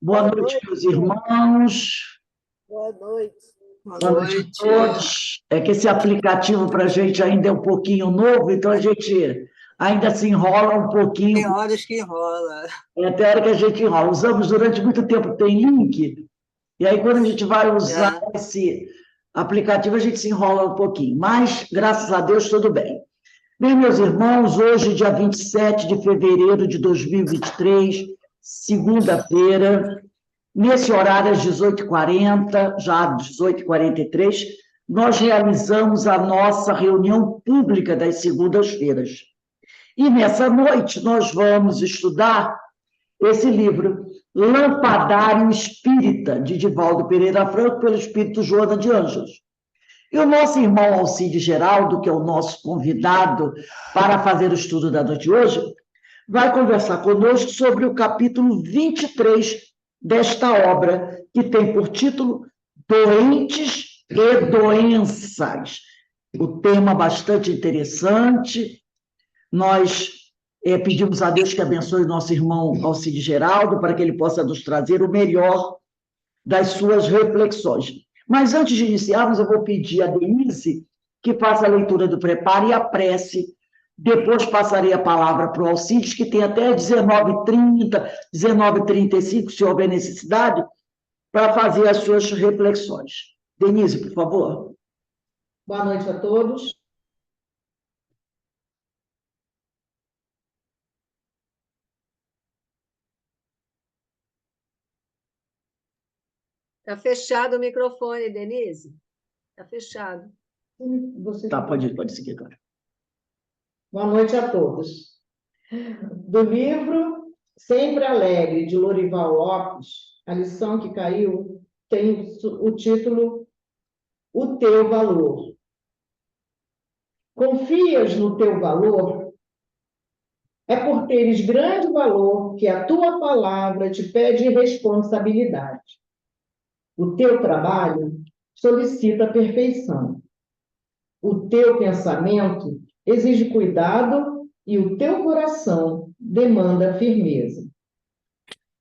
Boa noite, meus irmãos. Boa noite. Boa noite a todos. É que esse aplicativo para a gente ainda é um pouquinho novo, então a gente ainda se enrola um pouquinho. Tem horas que enrola. Tem hora que a gente enrola. Usamos durante muito tempo, tem link, e aí quando a gente vai usar esse aplicativo, a gente se enrola um pouquinho. Mas, graças a Deus, tudo bem. Bem, meus irmãos, hoje, dia 27 de fevereiro de 2023, segunda-feira, nesse horário, às 18h40, já às 18h43, nós realizamos a nossa reunião pública das segundas-feiras. E nessa noite nós vamos estudar esse livro, Lampadário Espírita, de Divaldo Pereira Franco, pelo Espírito Joana de Ângelos. E o nosso irmão Alcide Geraldo, que é o nosso convidado para fazer o estudo da noite de hoje, vai conversar conosco sobre o capítulo 23 desta obra, que tem por título Doentes e Doenças. O tema bastante interessante. Nós pedimos a Deus que abençoe o nosso irmão Alcide Geraldo, para que ele possa nos trazer o melhor das suas reflexões. Mas antes de iniciarmos, eu vou pedir a Denise que faça a leitura do preparo e a prece. Depois passarei a palavra para o Alcides, que tem até 19h30, 19h35, se houver necessidade, para fazer as suas reflexões. Denise, por favor. Boa noite a todos. Está fechado o microfone, Denise. Está fechado. Tá, pode seguir agora. Boa noite a todos. Do livro Sempre Alegre, de Lorival Lopes, a lição que caiu tem o título O Teu Valor. Confias no teu valor? É por teres grande valor que a tua palavra te pede responsabilidade. O teu trabalho solicita perfeição. O teu pensamento exige cuidado e o teu coração demanda firmeza.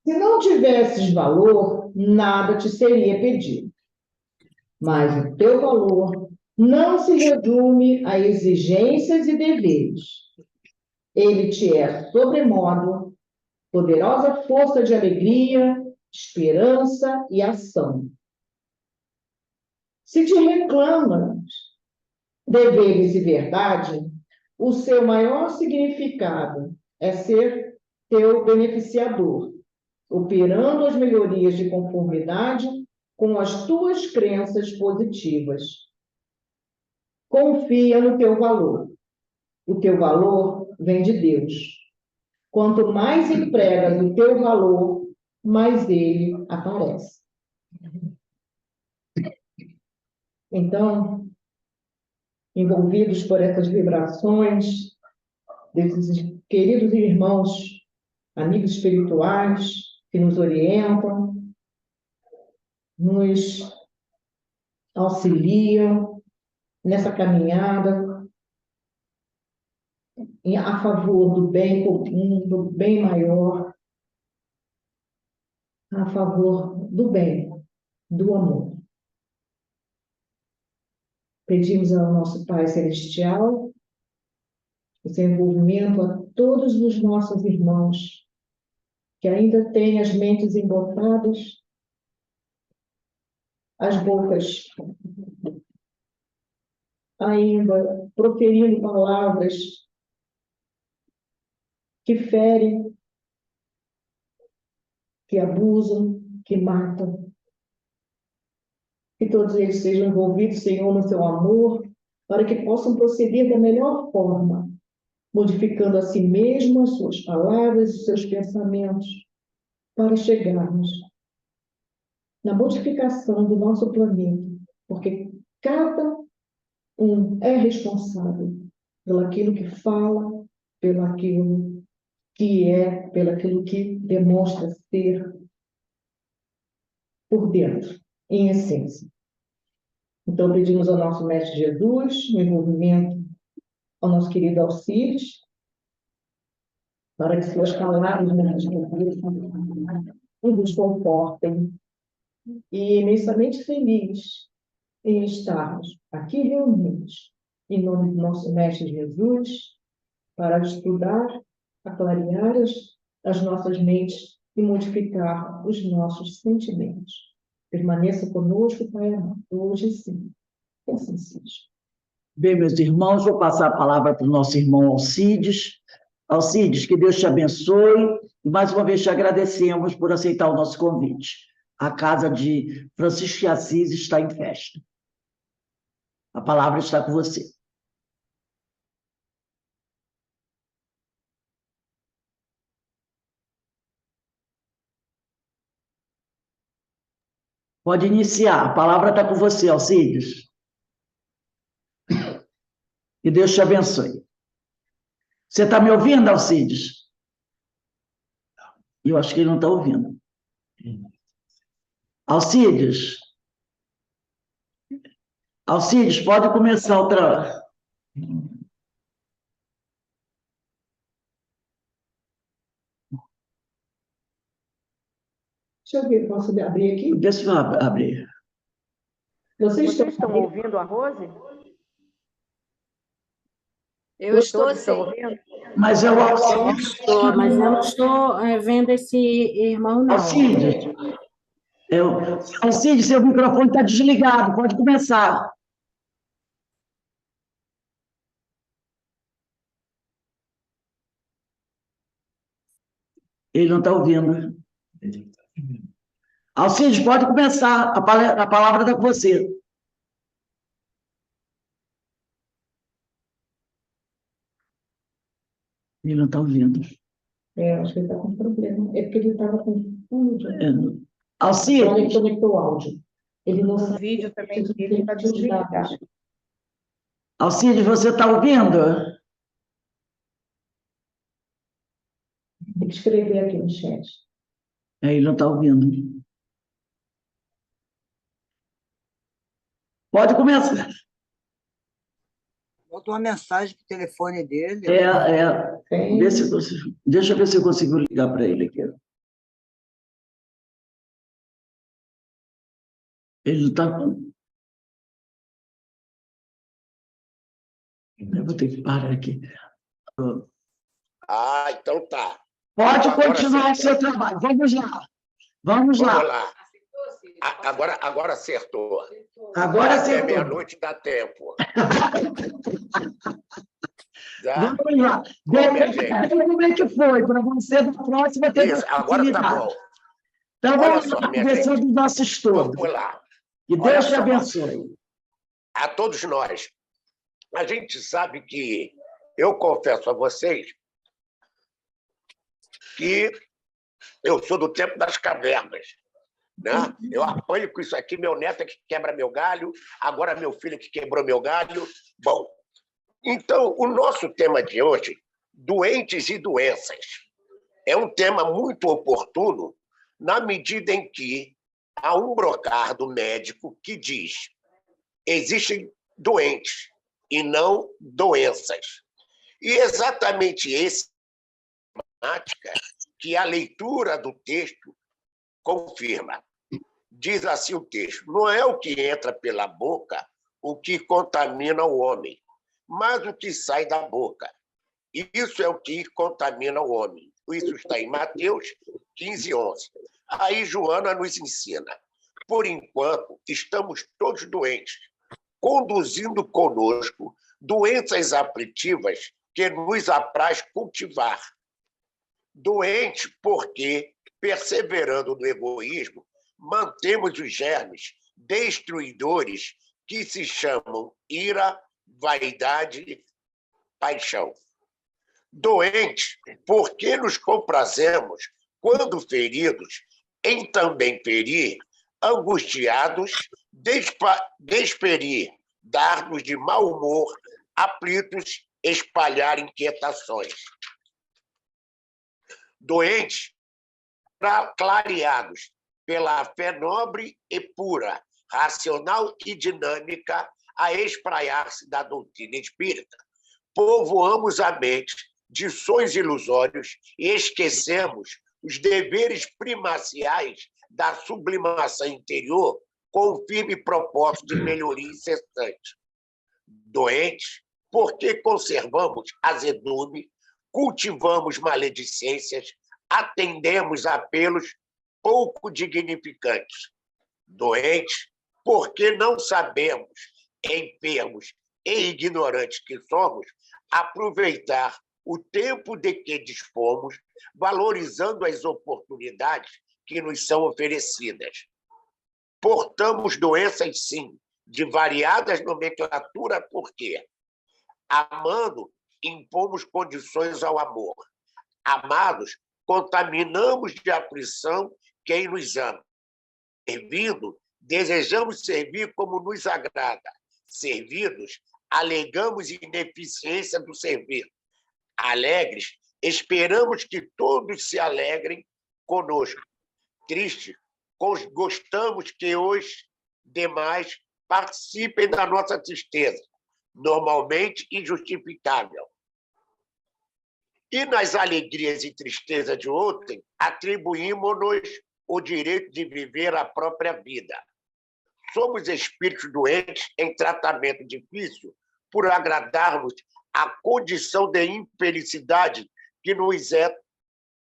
Se não tivesses valor, nada te seria pedido. Mas o teu valor não se resume a exigências e deveres. Ele te é, sobremodo, poderosa força de alegria, esperança e ação. Se te reclamas deveres e verdade, o seu maior significado é ser teu beneficiador, operando as melhorias de conformidade com as tuas crenças positivas. Confia no teu valor. O teu valor vem de Deus. Quanto mais empregas o teu valor, mais ele aparece. Então, envolvidos por essas vibrações desses queridos irmãos, amigos espirituais que nos orientam, nos auxiliam nessa caminhada a favor do bem comum, do bem maior, a favor do bem, do amor. Pedimos ao nosso Pai Celestial o seu envolvimento a todos os nossos irmãos que ainda têm as mentes embotadas, as bocas ainda proferindo palavras que ferem, que abusam, que matam. Que todos eles sejam envolvidos, Senhor, no seu amor, para que possam proceder da melhor forma, modificando a si mesmo as suas palavras, os seus pensamentos, para chegarmos na modificação do nosso planeta, porque cada um é responsável pelaquilo que fala, pelaquilo que é, pelaquilo que demonstra ser por dentro, em essência. Então, pedimos ao nosso Mestre Jesus o envolvimento ao nosso querido Alcides, para que suas palavras nos e nos confortem. E imensamente feliz em estarmos aqui reunidos, em nome do nosso Mestre Jesus, para estudar, clarear as nossas mentes e modificar os nossos sentimentos. Permaneça conosco, Pai amado, hoje e sim. Que assim seja. Bem, meus irmãos, vou passar a palavra para o nosso irmão Alcides. Alcides, que Deus te abençoe. E mais uma vez te agradecemos por aceitar o nosso convite. A casa de Francisco de Assis está em festa. A palavra está com você. Pode iniciar. A palavra está com você, Alcides. Que Deus te abençoe. Você está me ouvindo, Alcides? Eu acho que ele não está ouvindo. Alcides? Alcides, pode começar outra. Deixa eu ver, posso abrir aqui? Deixa eu abrir. Vocês Vocês estão estão ouvindo a Rose? Eu estou Todos estão sim. ouvindo? Mas eu, Alcides. Mas eu não estou vendo esse irmão, não. Alcides, Alcides, seu microfone está desligado, pode começar. Ele não está ouvindo. Alcides, pode começar, a palavra está com você. Ele não está ouvindo. Acho que ele está com problema. É porque ele estava com fundo. Alcides, Ele conectou o áudio. Ele não O sabe. vídeo também dele está desligado. Alcides, você está ouvindo? Tem que escrever aqui no chat. Ele não está ouvindo. Pode começar. Botou uma mensagem pro telefone dele. Tem. Deixa eu ver se eu consigo ligar para ele aqui. Ele não está. Eu vou ter que parar aqui. Ah, então tá. Pode Agora continuar o acertou. seu trabalho. Vamos lá. Vamos lá. Vamos lá. Agora acertou. Agora Até acertou. meia-noite dá tempo. Tá? Vamos lá. Como é que foi? Para você, na próxima, ter Isso, agora tá bom. Então, Olha vamos só, lá, minha começando gente. o nosso estudo. Vamos lá. Que Olha Deus te só. abençoe. A todos nós. A gente sabe que, eu confesso a vocês, que eu sou do tempo das cavernas. Né? Eu apanho com isso aqui, meu neto é que quebra meu galho, agora meu filho é que quebrou meu galho. Bom, então, o nosso tema de hoje, doentes e doenças, é um tema muito oportuno na medida em que há um brocardo médico que diz: existem doentes e não doenças. E exatamente essa temática que a leitura do texto confirma. Diz assim o texto: não é o que entra pela boca o que contamina o homem, mas o que sai da boca. Isso é o que contamina o homem. Isso está em Mateus 15:11. Aí Joana nos ensina: por enquanto, estamos todos doentes, conduzindo conosco doenças aflitivas que nos apraz cultivar. Doente porque, perseverando no egoísmo, mantemos os germes destruidores que se chamam ira, vaidade, paixão. Doente porque nos comprazemos, quando feridos, em também ferir, angustiados, desperir, dar-nos de mau humor, aflitos, espalhar inquietações. Doentes, clareados pela fé nobre e pura, racional e dinâmica, a espraiar-se da doutrina espírita. Povoamos a mente de sonhos ilusórios e esquecemos os deveres primaciais da sublimação interior com o firme propósito de melhoria incessante. Doentes, porque conservamos azedume, cultivamos maledicências, atendemos apelos pouco dignificantes. Doentes, porque não sabemos, enfermos e ignorantes que somos, aproveitar o tempo de que dispomos, valorizando as oportunidades que nos são oferecidas. Portamos doenças, sim, de variadas nomenclaturas, porque, amando, impomos condições ao amor. Amados, contaminamos de aflição quem nos ama. Servindo, desejamos servir como nos agrada. Servidos, alegamos ineficiência do servir. Alegres, esperamos que todos se alegrem conosco. Tristes, gostamos que os demais participem da nossa tristeza, normalmente injustificável. E nas alegrias e tristezas de outrem, atribuímos-nos o direito de viver a própria vida. Somos espíritos doentes em tratamento difícil por agradarmos a condição de infelicidade que nos é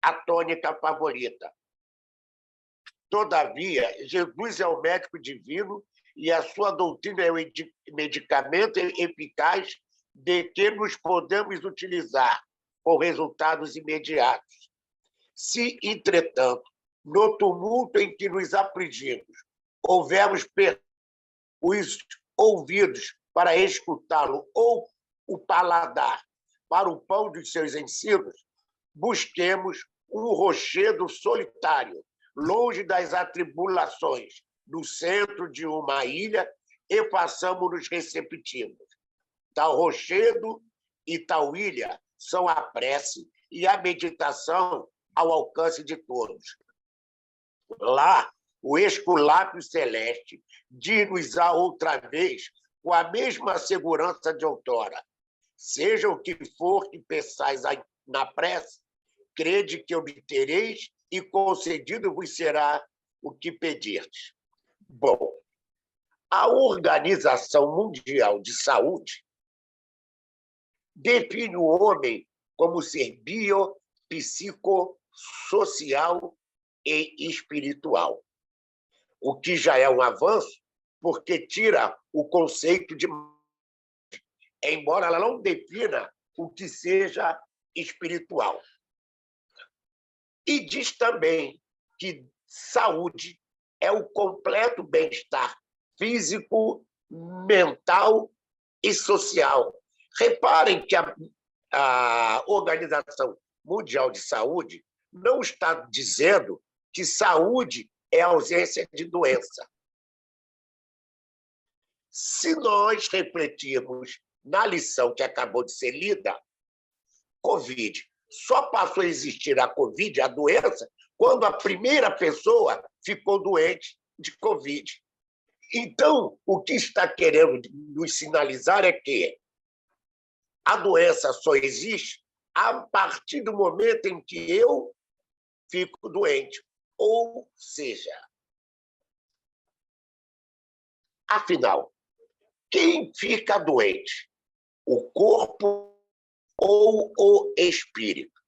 a tônica favorita. Todavia, Jesus é o médico divino e a sua doutrina é o medicamento eficaz de que nos podemos utilizar com resultados imediatos. Se, entretanto, no tumulto em que nos afligimos, houvermos os ouvidos para escutá-lo ou o paladar para o pão dos seus ensinos, busquemos um rochedo solitário, longe das atribulações, no centro de uma ilha, e façamos-nos receptivos. Tal rochedo e tal ilha são a prece e a meditação ao alcance de todos. Lá, o esculápio celeste diz-nos-á outra vez, com a mesma segurança de outrora: seja o que for que peçais na prece, crede que obtereis e concedido vos será o que pedirdes. Bom, a Organização Mundial de Saúde define o homem como ser biopsicossocial e espiritual, o que já é um avanço, porque tira o conceito de... embora ela não defina o que seja espiritual. E diz também que saúde é o completo bem-estar físico, mental e social. Reparem que a Organização Mundial de Saúde não está dizendo que saúde é ausência de doença. Se nós refletirmos na lição que acabou de ser lida, Covid, só passou a existir a Covid, a doença, quando a primeira pessoa ficou doente de Covid. Então, o que está querendo nos sinalizar é que a doença só existe a partir do momento em que eu fico doente. Ou seja, afinal, quem fica doente? O corpo ou o espírito?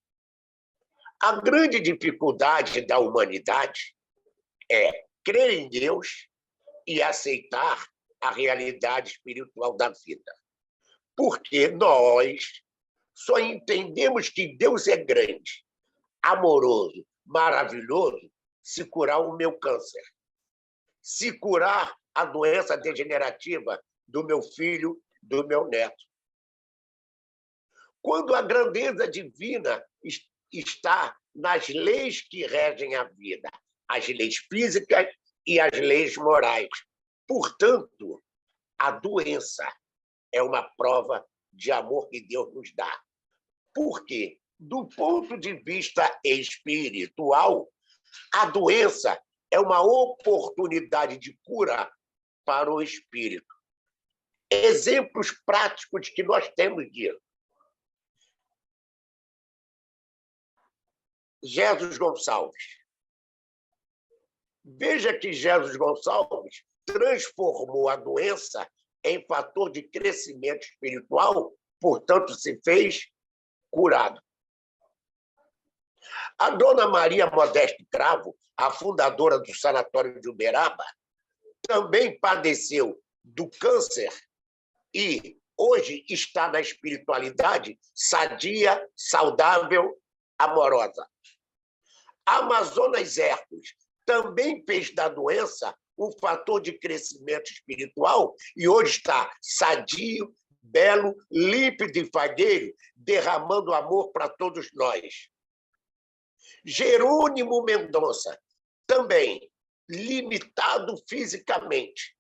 A grande dificuldade da humanidade é crer em Deus e aceitar a realidade espiritual da vida. Porque nós só entendemos que Deus é grande, amoroso, maravilhoso, se curar o meu câncer, se curar a doença degenerativa do meu filho, do meu neto. Quando a grandeza divina está nas leis que regem a vida, as leis físicas e as leis morais. Portanto, a doença é uma prova de amor que Deus nos dá. Porque, do ponto de vista espiritual, a doença é uma oportunidade de cura para o espírito. Exemplos práticos que nós temos disso. Jesus Gonçalves. Veja que Jesus Gonçalves transformou a doença em fator de crescimento espiritual, portanto, se fez curado. A dona Maria Modeste Cravo, a fundadora do Sanatório de Uberaba, também padeceu do câncer e hoje está na espiritualidade sadia, saudável, amorosa. A Amazonas Hercules também fez da doença um fator de crescimento espiritual e hoje está sadio, belo, límpido e fagueiro, derramando amor para todos nós. Jerônimo Mendonça, também limitado fisicamente,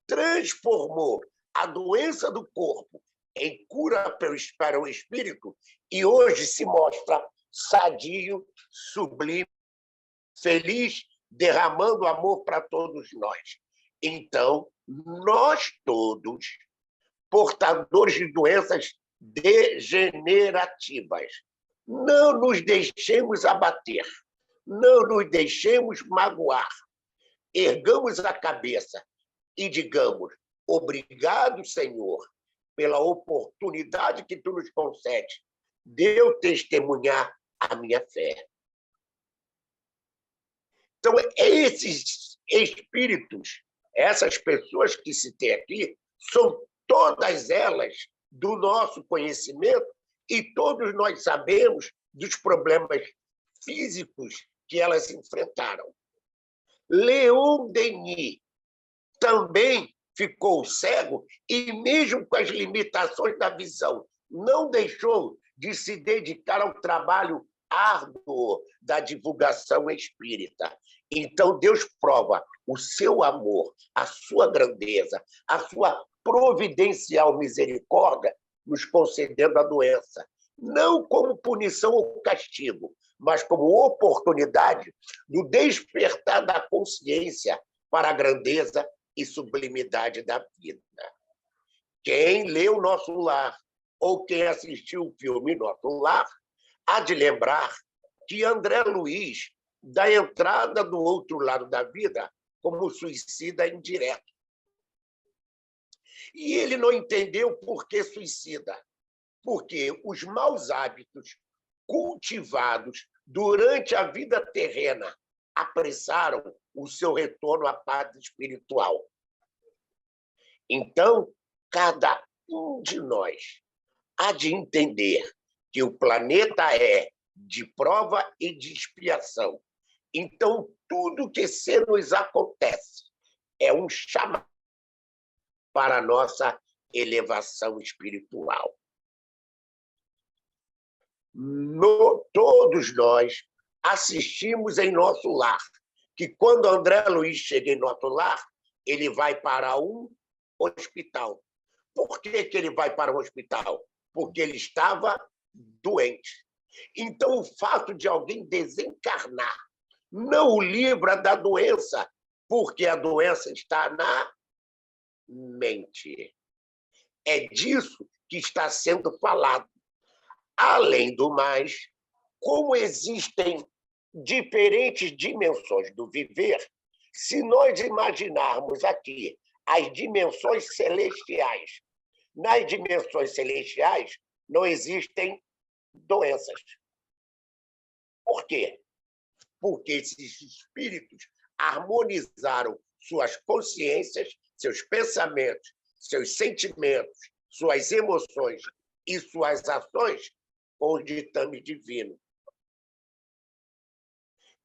transformou a doença do corpo em cura para o espírito e hoje se mostra sadio, sublime, feliz, derramando amor para todos nós. Então, nós todos, portadores de doenças degenerativas, não nos deixemos abater, não nos deixemos magoar. Ergamos a cabeça e digamos: obrigado, Senhor, pela oportunidade que tu nos concede de eu testemunhar a minha fé. Então, esses espíritos, essas pessoas que citei aqui, são todas elas do nosso conhecimento e todos nós sabemos dos problemas físicos que elas enfrentaram. Leon Denis também ficou cego e, mesmo com as limitações da visão, não deixou de se dedicar ao trabalho árduo da divulgação espírita. Então, Deus prova o seu amor, a sua grandeza, a sua providencial misericórdia, nos concedendo a doença, não como punição ou castigo, mas como oportunidade do despertar da consciência para a grandeza e sublimidade da vida. Quem leu Nosso Lar ou quem assistiu o filme Nosso Lar há de lembrar que André Luiz dá entrada do outro lado da vida como suicida indireto. E ele não entendeu por que suicida, porque os maus hábitos cultivados durante a vida terrena apressaram o seu retorno à paz espiritual. Então, cada um de nós há de entender que o planeta é de prova e de expiação. Então, tudo que se nos acontece é um chamado para a nossa elevação espiritual. Todos nós assistimos em Nosso Lar, que quando André Luiz chega em Nosso Lar, ele vai para um hospital. Por que ele vai para um hospital? Porque ele estava doente. Então, o fato de alguém desencarnar não o livra da doença, porque a doença está na mente. É disso que está sendo falado. Além do mais, como existem diferentes dimensões do viver, se nós imaginarmos aqui as dimensões celestiais, nas dimensões celestiais não existem doenças. Por quê? Porque esses espíritos harmonizaram suas consciências, seus pensamentos, seus sentimentos, suas emoções e suas ações com o ditame divino.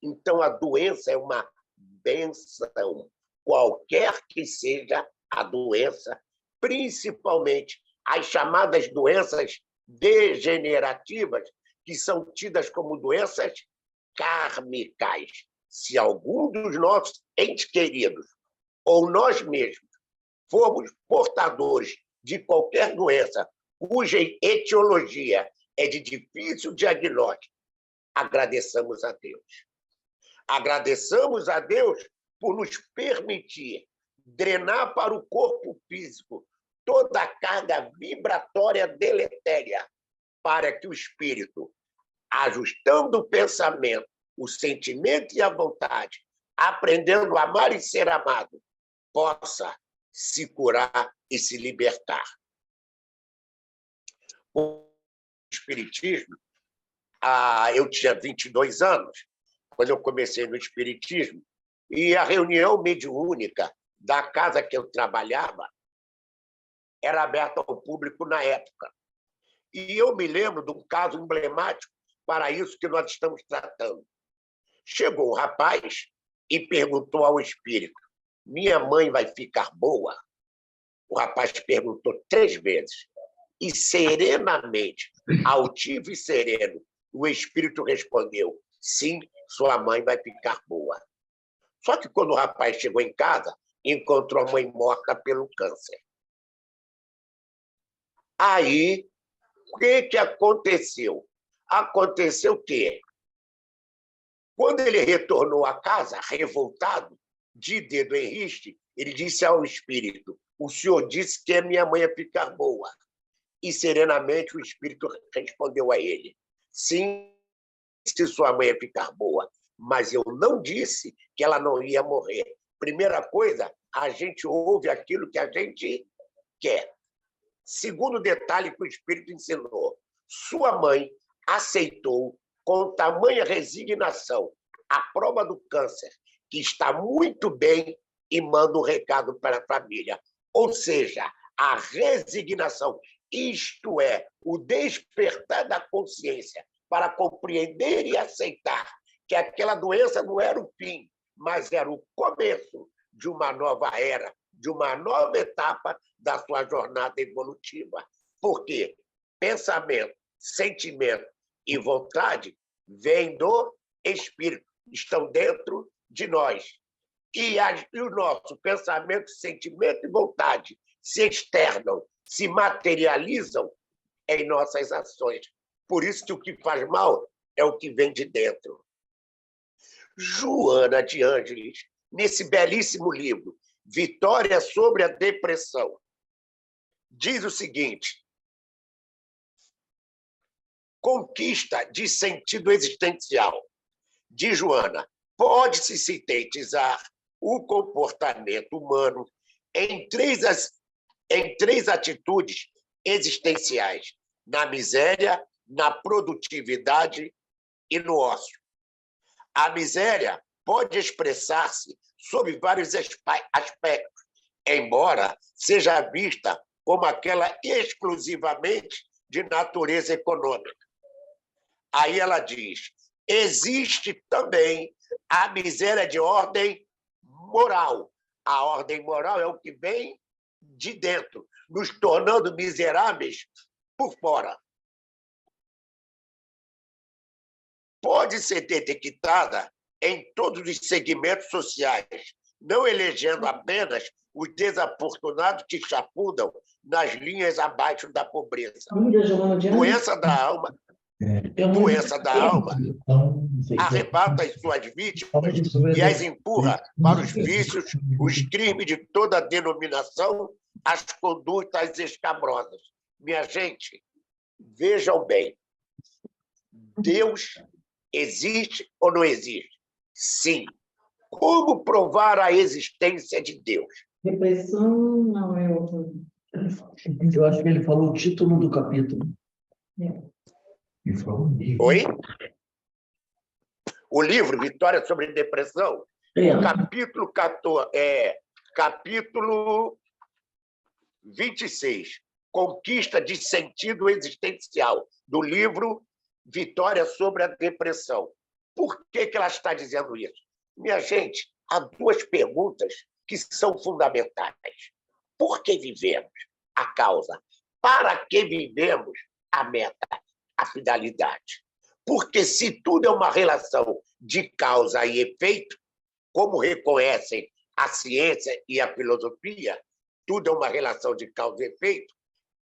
Então, a doença é uma benção, qualquer que seja a doença, principalmente as chamadas doenças degenerativas, que são tidas como doenças kármicas. Se algum dos nossos entes queridos ou nós mesmos formos portadores de qualquer doença cuja etiologia é de difícil diagnóstico, agradeçamos a Deus. Agradeçamos a Deus por nos permitir drenar para o corpo físico toda a carga vibratória deletéria, para que o espírito, ajustando o pensamento, o sentimento e a vontade, aprendendo a amar e ser amado, possa se curar e se libertar. O Espiritismo, eu tinha 22 anos, quando eu comecei no Espiritismo, e a reunião mediúnica da casa que eu trabalhava era aberta ao público na época. E eu me lembro de um caso emblemático para isso que nós estamos tratando. Chegou um rapaz e perguntou ao espírito: minha mãe vai ficar boa? O rapaz perguntou 3 vezes. E serenamente, altivo e sereno, o espírito respondeu: sim, sua mãe vai ficar boa. Só que quando o rapaz chegou em casa, encontrou a mãe morta pelo câncer. Aí, o que aconteceu? Aconteceu que, quando ele retornou à casa, revoltado, de dedo em riste, ele disse ao espírito: o senhor disse que a minha mãe ia ficar boa. E serenamente o espírito respondeu a ele: sim, se sua mãe ia ficar boa, mas eu não disse que ela não ia morrer. Primeira coisa, a gente ouve aquilo que a gente quer. Segundo detalhe que o espírito ensinou: sua mãe aceitou com tamanha resignação a prova do câncer, que está muito bem, e manda um recado para a família. Ou seja, a resignação, isto é, o despertar da consciência para compreender e aceitar que aquela doença não era o fim, mas era o começo de uma nova era, de uma nova etapa da sua jornada evolutiva. Porque pensamento, sentimento e vontade vêm do espírito, estão dentro de nós. E o nosso pensamento, sentimento e vontade se externam, se materializam em nossas ações. Por isso que o que faz mal é o que vem de dentro. Joana de Ângeles, nesse belíssimo livro, Vitória sobre a Depressão, diz o seguinte: conquista de sentido existencial de Joana pode-se sintetizar o comportamento humano em três atitudes existenciais: na miséria, na produtividade e no ócio. A miséria pode expressar-se sob vários aspectos, embora seja vista como aquela exclusivamente de natureza econômica. Aí ela diz: existe também a miséria de ordem moral. A ordem moral é o que vem de dentro, nos tornando miseráveis por fora. Pode ser detectada em todos os segmentos sociais, não elegendo apenas os desafortunados que chafurdam nas linhas abaixo da pobreza. Doença da alma, arrebata as suas vítimas e as empurra para os vícios, os crimes de toda denominação, as condutas escabrosas. Minha gente, vejam bem, Deus existe ou não existe? Sim. Como provar a existência de Deus? Depressão não é outra. Eu acho que ele falou o título do capítulo. Oi? O livro Vitória sobre a Depressão, o capítulo 14, capítulo 26, Conquista de Sentido Existencial, do livro Vitória sobre a Depressão. Por que ela está dizendo isso? Minha gente, há 2 perguntas que são fundamentais. Por que vivemos? A causa. Para que vivemos? A meta, a finalidade. Porque se tudo é uma relação de causa e efeito, como reconhecem a ciência e a filosofia, tudo é uma relação de causa e efeito,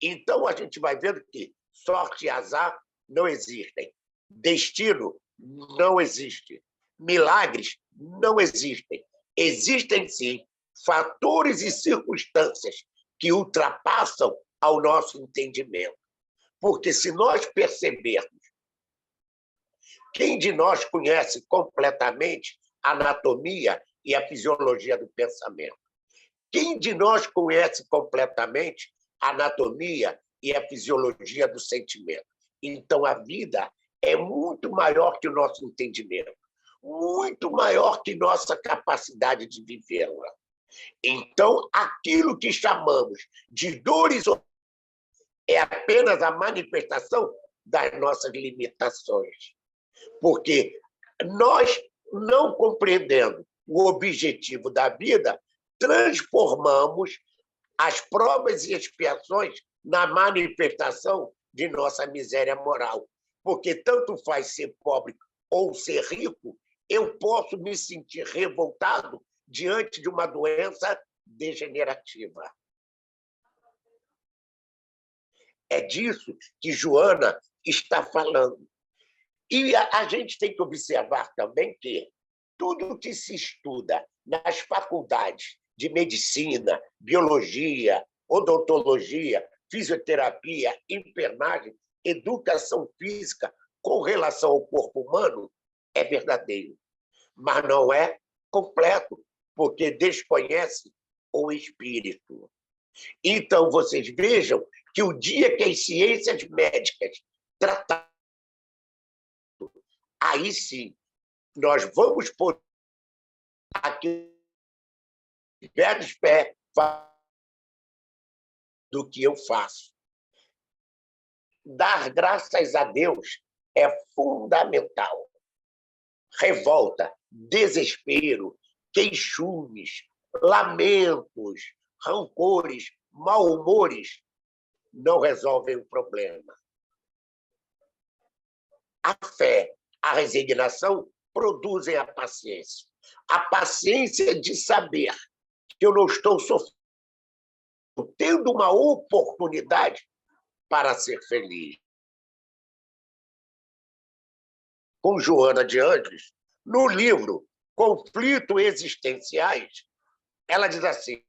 então a gente vai vendo que sorte e azar não existem. Destino não existe. Milagres não existem. Existem, sim, fatores e circunstâncias que ultrapassam ao nosso entendimento. Porque se nós percebermos Quem de nós conhece completamente a anatomia e a fisiologia do pensamento? Quem de nós conhece completamente a anatomia e a fisiologia do sentimento? Então, a vida é muito maior que o nosso entendimento, muito maior que nossa capacidade de vivê-la. Então, aquilo que chamamos de dores é apenas a manifestação das nossas limitações. Porque nós, não compreendendo o objetivo da vida, transformamos as provas e expiações na manifestação de nossa miséria moral. Porque tanto faz ser pobre ou ser rico, eu posso me sentir revoltado diante de uma doença degenerativa. É disso que Joana está falando. E a gente tem que observar também que tudo que se estuda nas faculdades de medicina, biologia, odontologia, fisioterapia, enfermagem, educação física com relação ao corpo humano é verdadeiro, mas não é completo, porque desconhece o espírito. Então, vocês vejam que o dia que as ciências médicas tratarem, aí sim, nós vamos poder, aqui, tiver de pé, do que eu faço. Dar graças a Deus é fundamental. Revolta, desespero, queixumes, lamentos, rancores, mal-humores não resolvem o problema. A fé, a resignação produzem a paciência. A paciência de saber que eu não estou sofrendo, tendo uma oportunidade para ser feliz. Com Joana de Ângeles, no livro Conflitos Existenciais, ela diz assim: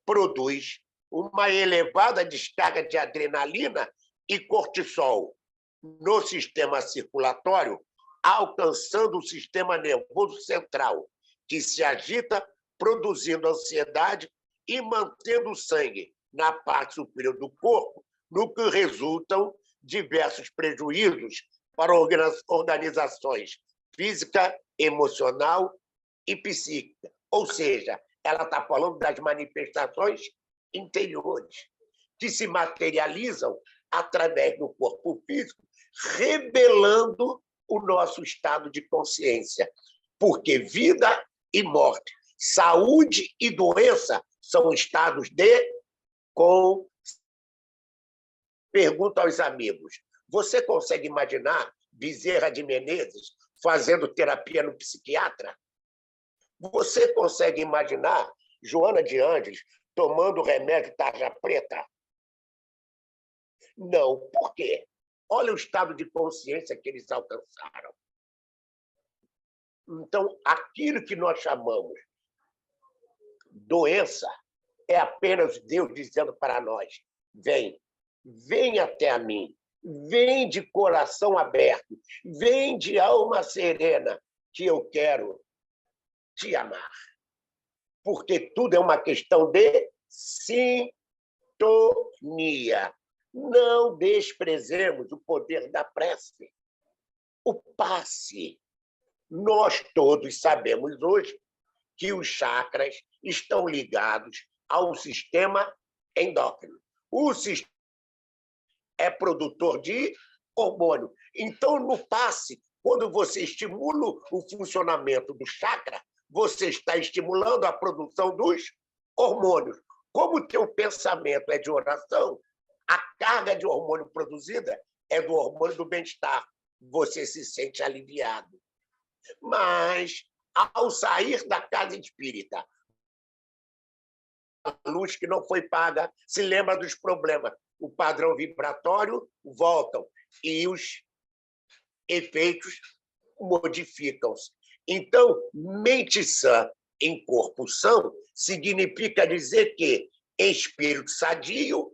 produz uma elevada descarga de adrenalina e cortisol no sistema circulatório, alcançando o sistema nervoso central, que se agita, produzindo ansiedade e mantendo o sangue na parte superior do corpo, no que resultam diversos prejuízos para organizações física, emocional e psíquica. Ou seja, ela está falando das manifestações interiores, que se materializam através do corpo físico, revelando o nosso estado de consciência. Porque vida e morte, saúde e doença são estados de consciência. Pergunto aos amigos, você consegue imaginar Bezerra de Menezes fazendo terapia no psiquiatra? Você consegue imaginar Joana de Ângeles tomando remédio tarja preta? Não. Por quê? Olha o estado de consciência que eles alcançaram. Então, aquilo que nós chamamos doença é apenas Deus dizendo para nós: vem, vem até a mim, vem de coração aberto, vem de alma serena, que eu quero te amar. Porque tudo é uma questão de sintonia. Não desprezemos o poder da prece. O passe. Nós todos sabemos hoje que os chakras estão ligados ao sistema endócrino. O sistema é produtor de hormônio. Então, no passe, quando você estimula o funcionamento do chakra, você está estimulando a produção dos hormônios. Como o teu pensamento é de oração, a carga de hormônio produzida é do hormônio do bem-estar. Você se sente aliviado. Mas, ao sair da casa espírita, a luz que não foi paga, se lembra dos problemas. O padrão vibratório voltam e os efeitos modificam-se. Então, mente sã em corpo são significa dizer que espírito sadio,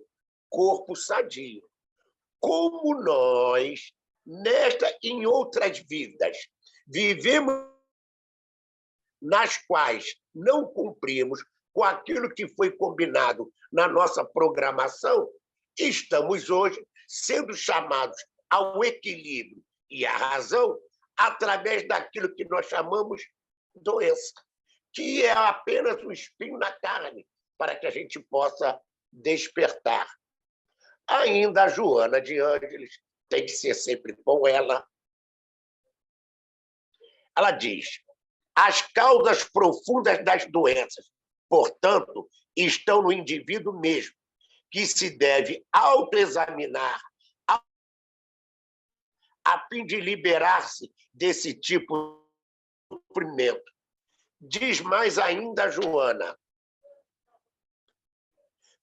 corpo sadio. Como nós nesta e em outras vidas, vivemos nas quais não cumprimos com aquilo que foi combinado na nossa programação, estamos hoje sendo chamados ao equilíbrio e à razão através daquilo que nós chamamos doença, que é apenas um espinho na carne, para que a gente possa despertar. Ainda a Joana de Ângeles, tem que ser sempre com ela. Ela diz: as causas profundas das doenças, portanto, estão no indivíduo mesmo, que se deve autoexaminar a fim de liberar-se desse tipo de sofrimento. Diz mais ainda a Joana: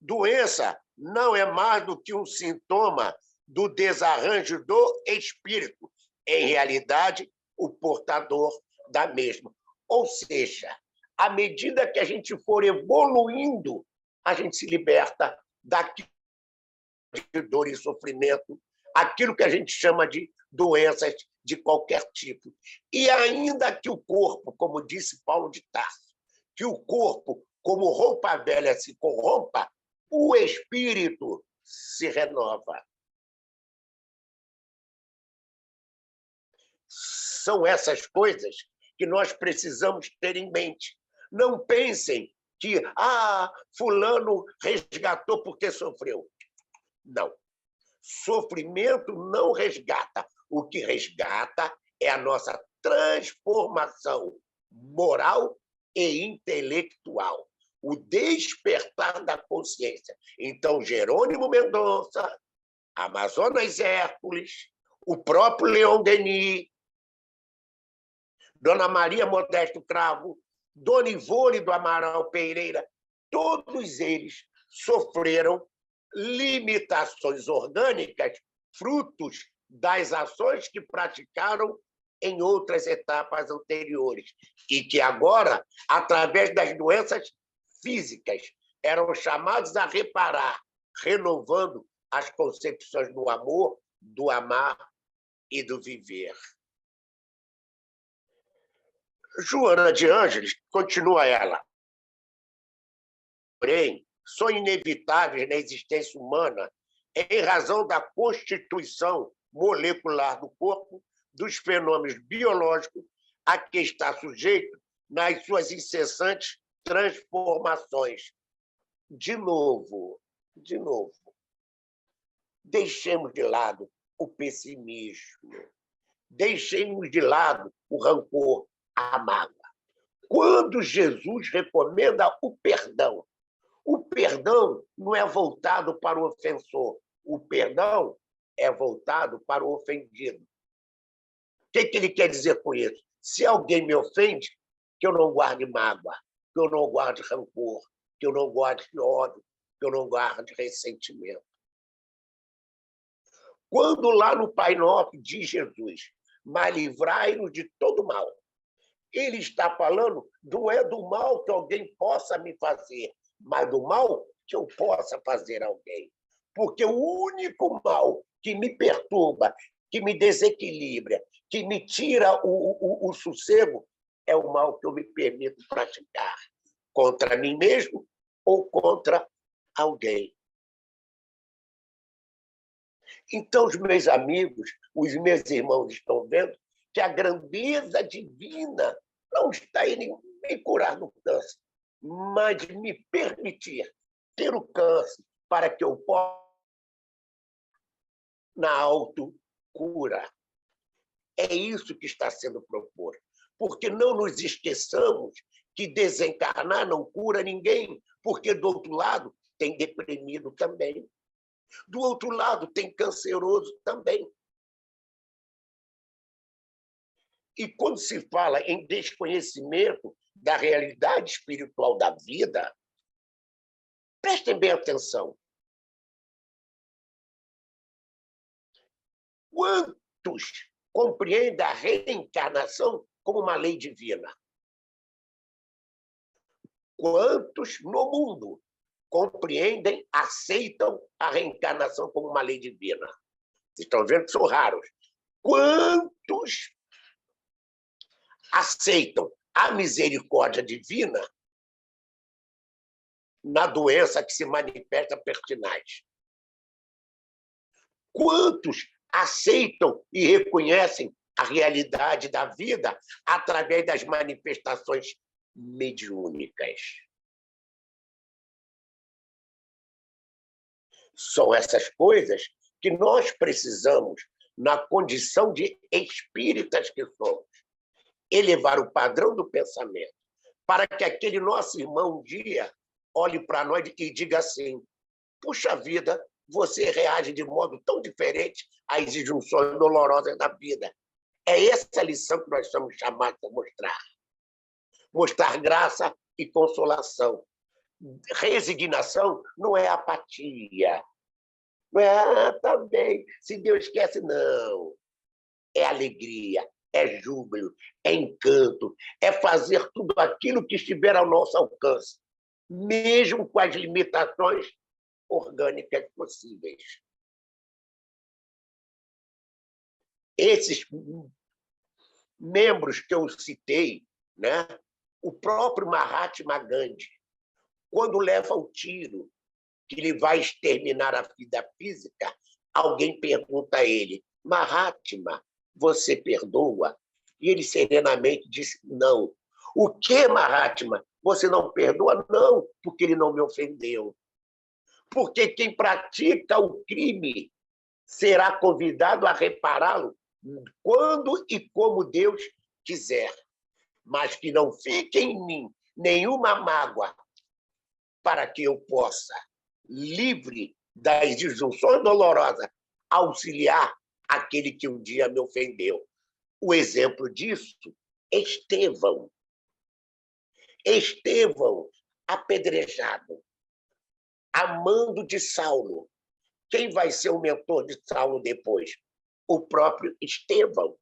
doença não é mais do que um sintoma do desarranjo do espírito, em realidade, o portador da mesma. Ou seja, à medida que a gente for evoluindo, a gente se liberta daquilo de dor e sofrimento, aquilo que a gente chama de doenças de qualquer tipo. E ainda que o corpo, como disse Paulo de Tarso, que o corpo, como roupa velha, se corrompa, o espírito se renova. São essas coisas que nós precisamos ter em mente. Não pensem que fulano resgatou porque sofreu. Não. Sofrimento não resgata. O que resgata é a nossa transformação moral e intelectual, o despertar da consciência. Então, Jerônimo Mendonça, Amazonas Hércules, o próprio Leon Denis, Dona Maria Modesto Cravo, Dona Ivone do Amaral Pereira, todos eles sofreram limitações orgânicas, frutos das ações que praticaram em outras etapas anteriores, e que agora, através das doenças físicas, eram chamados a reparar, renovando as concepções do amor, do amar e do viver. Joana de Ângeles, continua ela, porém, são inevitáveis na existência humana em razão da constituição molecular do corpo, dos fenômenos biológicos a que está sujeito nas suas incessantes transformações. De novo, deixemos de lado o pessimismo, deixemos de lado o rancor, a mágoa. Quando Jesus recomenda o perdão não é voltado para o ofensor, o perdão é voltado para o ofendido. O que ele quer dizer com isso? Se alguém me ofende, que eu não guarde mágoa, que eu não guarde rancor, que eu não guarde ódio, que eu não guarde ressentimento. Quando lá no Pai Nosso diz Jesus, mas livrai-nos de todo mal, ele está falando não é do mal que alguém possa me fazer, mas do mal que eu possa fazer a alguém. Porque o único mal que me perturba, que me desequilibra, que me tira o sossego, é o mal que eu me permito praticar contra mim mesmo ou contra alguém. Então, os meus amigos, os meus irmãos estão vendo que a grandeza divina não está em me curar do câncer, mas me permitir ter o câncer para que eu possa na autocura. É isso que está sendo proposto. Porque não nos esqueçamos que desencarnar não cura ninguém, porque do outro lado tem deprimido também. Do outro lado tem canceroso também. E quando se fala em desconhecimento da realidade espiritual da vida, prestem bem atenção. Quantos compreendem a reencarnação como uma lei divina? Quantos no mundo compreendem, aceitam a reencarnação como uma lei divina? Vocês estão vendo que são raros. Quantos aceitam a misericórdia divina na doença que se manifesta pertinaz? Quantos aceitam e reconhecem a realidade da vida através das manifestações mediúnicas? São essas coisas que nós precisamos, na condição de espíritas que somos, elevar o padrão do pensamento, para que aquele nosso irmão um dia olhe para nós e diga assim: puxa vida, você reage de modo tão diferente às injunções dolorosas da vida. É essa a lição que nós somos chamados a mostrar. Mostrar graça e consolação. Resignação não é apatia. Não é, tá bem, se Deus esquece, não. É alegria, é júbilo, é encanto, é fazer tudo aquilo que estiver ao nosso alcance, mesmo com as limitações orgânicas possíveis. Esses membros que eu citei, né? O próprio Mahatma Gandhi, quando leva um tiro que lhe vai exterminar a vida física, alguém pergunta a ele: Mahatma, você perdoa? E ele serenamente disse: não. O que, Mahatma? Você não perdoa? Não, porque ele não me ofendeu. Porque quem pratica o crime será convidado a repará-lo quando e como Deus quiser. Mas que não fique em mim nenhuma mágoa, para que eu possa, livre das disjunções dolorosas, auxiliar aquele que um dia me ofendeu. O exemplo disso, Estevão. Estevão, apedrejado, amando de Saulo. Quem vai ser o mentor de Saulo depois? O próprio Estevão.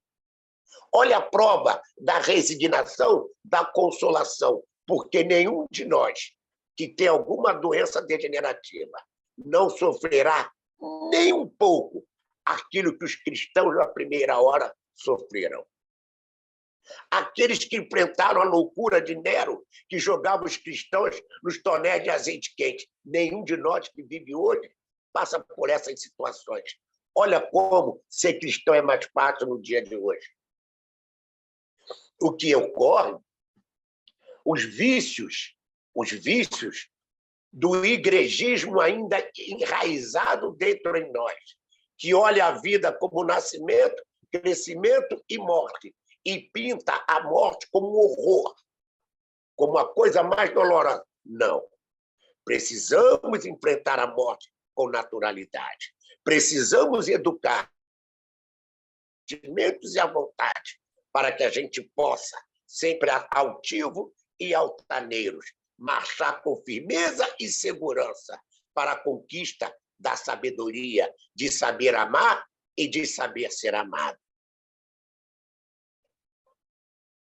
Olha a prova da resignação, da consolação, porque nenhum de nós que tem alguma doença degenerativa não sofrerá nem um pouco aquilo que os cristãos na primeira hora sofreram. Aqueles que enfrentaram a loucura de Nero, que jogava os cristãos nos tonéis de azeite quente, nenhum de nós que vive hoje passa por essas situações. Olha como ser cristão é mais fácil no dia de hoje. O que ocorre, os vícios do igrejismo ainda enraizado dentro de nós, que olha a vida como nascimento, crescimento e morte, e pinta a morte como um horror, como a coisa mais dolorosa. Não. Precisamos enfrentar a morte com naturalidade. Precisamos educar os sentimentos e a vontade para que a gente possa, sempre altivo e altaneiros, marchar com firmeza e segurança para a conquista da sabedoria, de saber amar e de saber ser amado.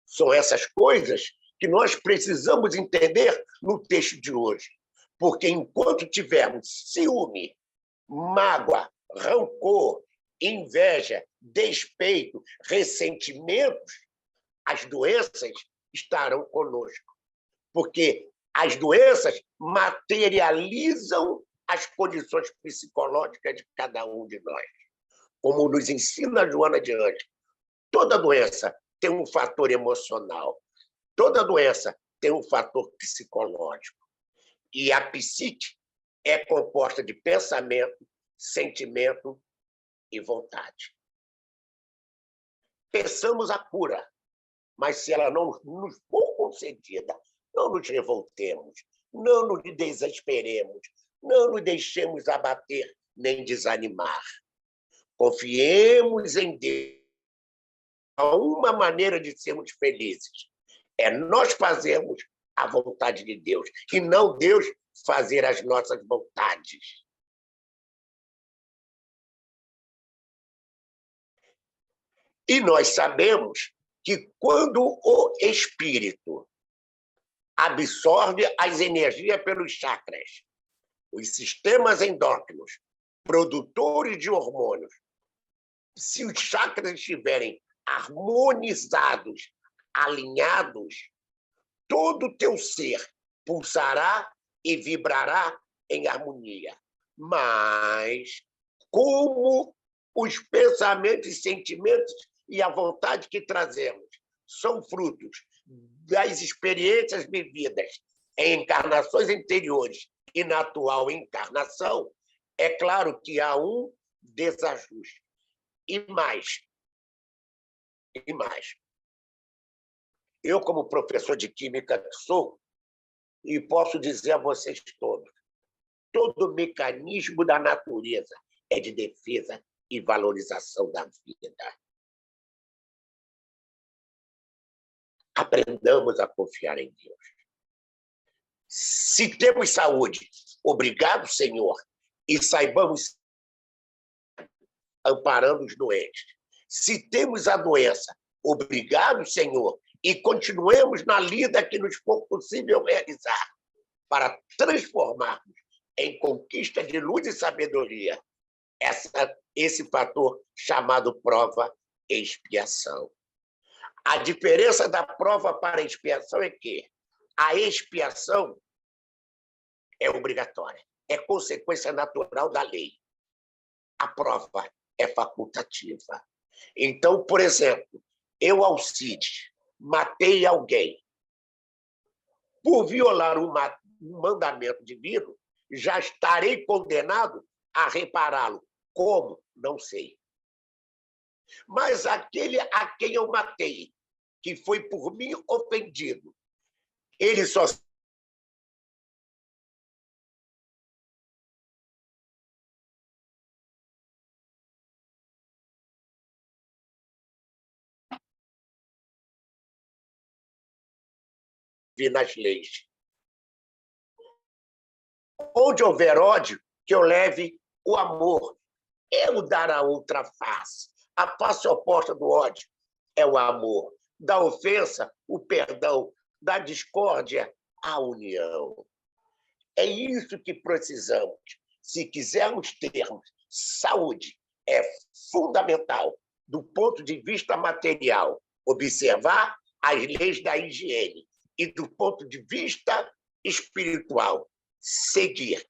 São essas coisas que nós precisamos entender no texto de hoje. Porque enquanto tivermos ciúme, mágoa, rancor, inveja, despeito, ressentimentos, as doenças estarão conosco. Porque as doenças materializam as condições psicológicas de cada um de nós. Como nos ensina Joana de Ângeles, toda doença tem um fator emocional. Toda doença tem um fator psicológico. E a psique é composta de pensamento, sentimento e vontade. Pensamos a cura, mas se ela não nos for concedida, não nos revoltemos, não nos desesperemos, não nos deixemos abater nem desanimar. Confiemos em Deus. Há uma maneira de sermos felizes. É nós fazermos a vontade de Deus, e não Deus fazer as nossas vontades. E nós sabemos que quando o espírito absorve as energias pelos chakras, os sistemas endócrinos, produtores de hormônios, Se os chakras estiverem harmonizados, alinhados, todo o teu ser pulsará e vibrará em harmonia. Mas como os pensamentos e sentimentos e a vontade que trazemos são frutos das experiências vividas em encarnações anteriores e na atual encarnação, é claro que há um desajuste. E mais. Eu, como professor de química que sou, e posso dizer a vocês todos, todo mecanismo da natureza é de defesa e valorização da vida. Aprendamos a confiar em Deus. Se temos saúde, obrigado, Senhor, e saibamos amparando os doentes. Se temos a doença, obrigado, Senhor, e continuemos na lida que nos for possível realizar para transformarmos em conquista de luz e sabedoria esse fator chamado prova e expiação. A diferença da prova para a expiação é que a expiação é obrigatória, é consequência natural da lei. A prova é facultativa. Então, por exemplo, eu, Alcides, matei alguém. Por violar um mandamento divino, já estarei condenado a repará-lo. Como? Não sei. Mas aquele a quem eu matei, que foi por mim ofendido, ele só vi nas leis. Onde houver ódio, que eu leve o amor. É o dar a outra face. A face oposta do ódio é o amor. Da ofensa, o perdão. Da discórdia, a união. É isso que precisamos. Se quisermos termos saúde, é fundamental, do ponto de vista material, observar as leis da higiene. E do ponto de vista espiritual, seguir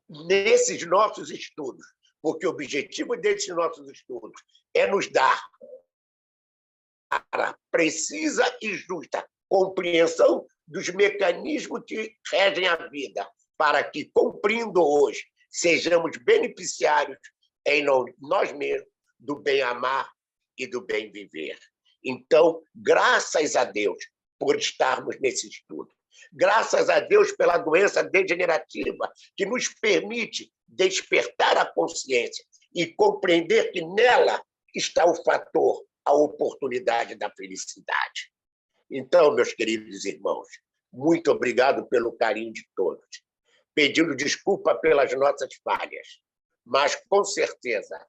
nesses nossos estudos, porque o objetivo desses nossos estudos é nos dar a precisa e justa compreensão dos mecanismos que regem a vida, para que, cumprindo hoje, sejamos beneficiários em nós mesmos do bem amar e do bem viver. Então, graças a Deus por estarmos nesse estudo. Graças a Deus pela doença degenerativa que nos permite despertar a consciência e compreender que nela está o fator, a oportunidade da felicidade. Então, meus queridos irmãos, muito obrigado pelo carinho de todos. Pedindo desculpa pelas nossas falhas, mas, com certeza,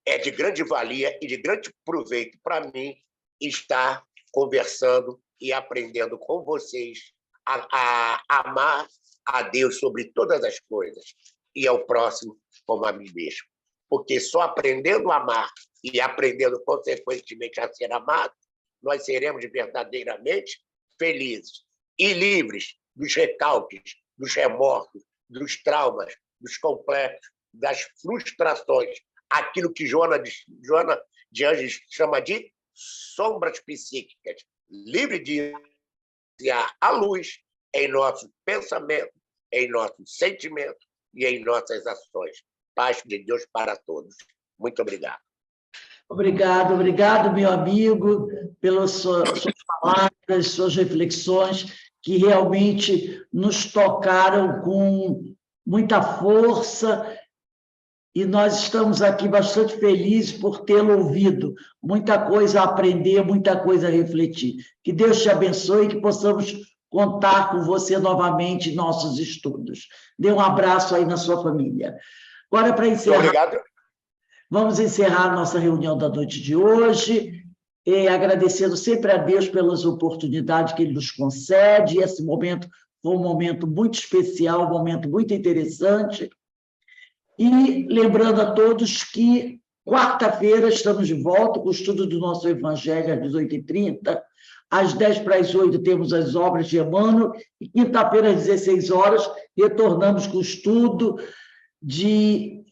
é de grande valia e de grande proveito para mim estar conversando e aprendendo com vocês a amar a Deus sobre todas as coisas e ao próximo como a mim mesmo. Porque só aprendendo a amar e aprendendo, consequentemente, a ser amado, nós seremos verdadeiramente felizes e livres dos recalques, dos remorsos, dos traumas, dos complexos, das frustrações, aquilo que Joana de Anjos chama de sombras psíquicas, livre de a luz em nosso pensamento, em nosso sentimento e em nossas ações. Paz de Deus para todos. Muito obrigado. Obrigado, meu amigo, pelas suas palavras, suas reflexões, que realmente nos tocaram com muita força, e nós estamos aqui bastante felizes por tê-lo ouvido. Muita coisa a aprender, muita coisa a refletir. Que Deus te abençoe e que possamos contar com você novamente em nossos estudos. Dê um abraço aí na sua família. Agora, para encerrar... Muito obrigado. Vamos encerrar a nossa reunião da noite de hoje, agradecendo sempre a Deus pelas oportunidades que Ele nos concede. Esse momento foi um momento muito especial, um momento muito interessante. E lembrando a todos que quarta-feira estamos de volta com o estudo do nosso Evangelho às 18h30. Às 7:50 temos as obras de Emmanuel. E quinta-feira, às 16 horas, retornamos com o estudo de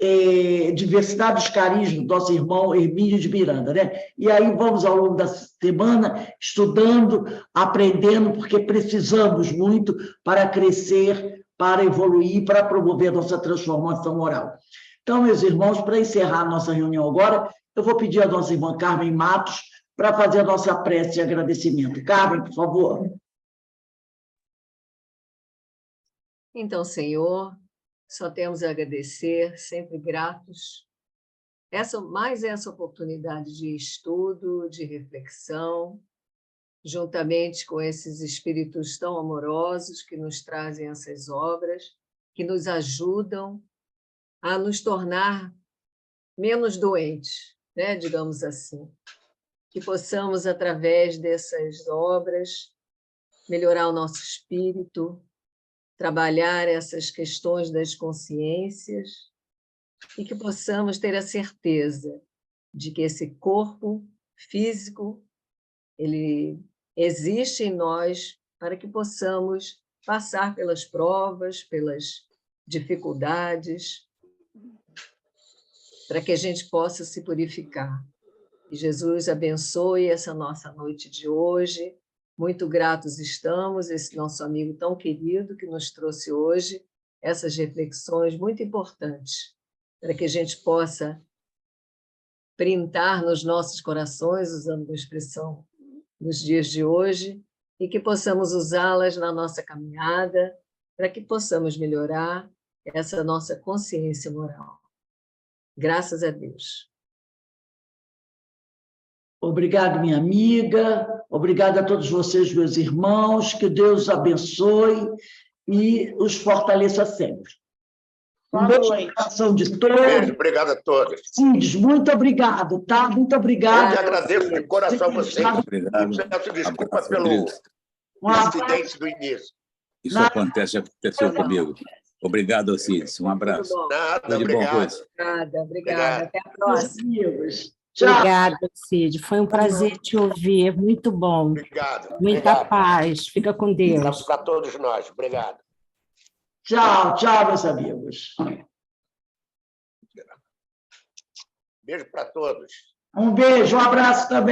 diversidade dos carismas do nosso irmão Hermínio de Miranda, né? E aí vamos, ao longo da semana, estudando, aprendendo, porque precisamos muito para crescer, para evoluir, para promover a nossa transformação moral. Então, meus irmãos, para encerrar a nossa reunião agora, eu vou pedir à nossa irmã Carmen Matos para fazer a nossa prece de agradecimento. Carmen, por favor. Então, Senhor, só temos a agradecer, sempre gratos, mais essa oportunidade de estudo, de reflexão, juntamente com esses espíritos tão amorosos que nos trazem essas obras, que nos ajudam a nos tornar menos doentes, né, digamos assim. Que possamos, através dessas obras, melhorar o nosso espírito, trabalhar essas questões das consciências e que possamos ter a certeza de que esse corpo físico, ele existe em nós para que possamos passar pelas provas, pelas dificuldades, para que a gente possa se purificar. Que Jesus abençoe essa nossa noite de hoje. Muito gratos estamos, esse nosso amigo tão querido que nos trouxe hoje essas reflexões muito importantes, para que a gente possa printar nos nossos corações, usando a expressão nos dias de hoje, e que possamos usá-las na nossa caminhada, para que possamos melhorar essa nossa consciência moral. Graças a Deus. Obrigado, minha amiga. Obrigada a todos vocês, meus irmãos. Que Deus abençoe e os fortaleça sempre. Um beijo no coração de todos. Beijo, obrigado a todos. Cides, muito obrigado, tá? Muito Eu obrigada. que agradeço de coração a vocês. Obrigado. Peço desculpa Abraço, pelo Rodrigo. acidente do início. Isso aconteceu comigo. Obrigado, Alcides. Um abraço. Muito bom. Nada, Tudo de bom, obrigado. Rose. Obrigada. Obrigado. Até a próxima. Amigos. Tchau. Obrigada, Cid. Foi um prazer te ouvir. Muito bom. Obrigado. Muita Obrigado. paz. Fica com Deus. Abraço para todos nós. Obrigado. Tchau, tchau, meus amigos. Beijo para todos. Um beijo, um abraço também.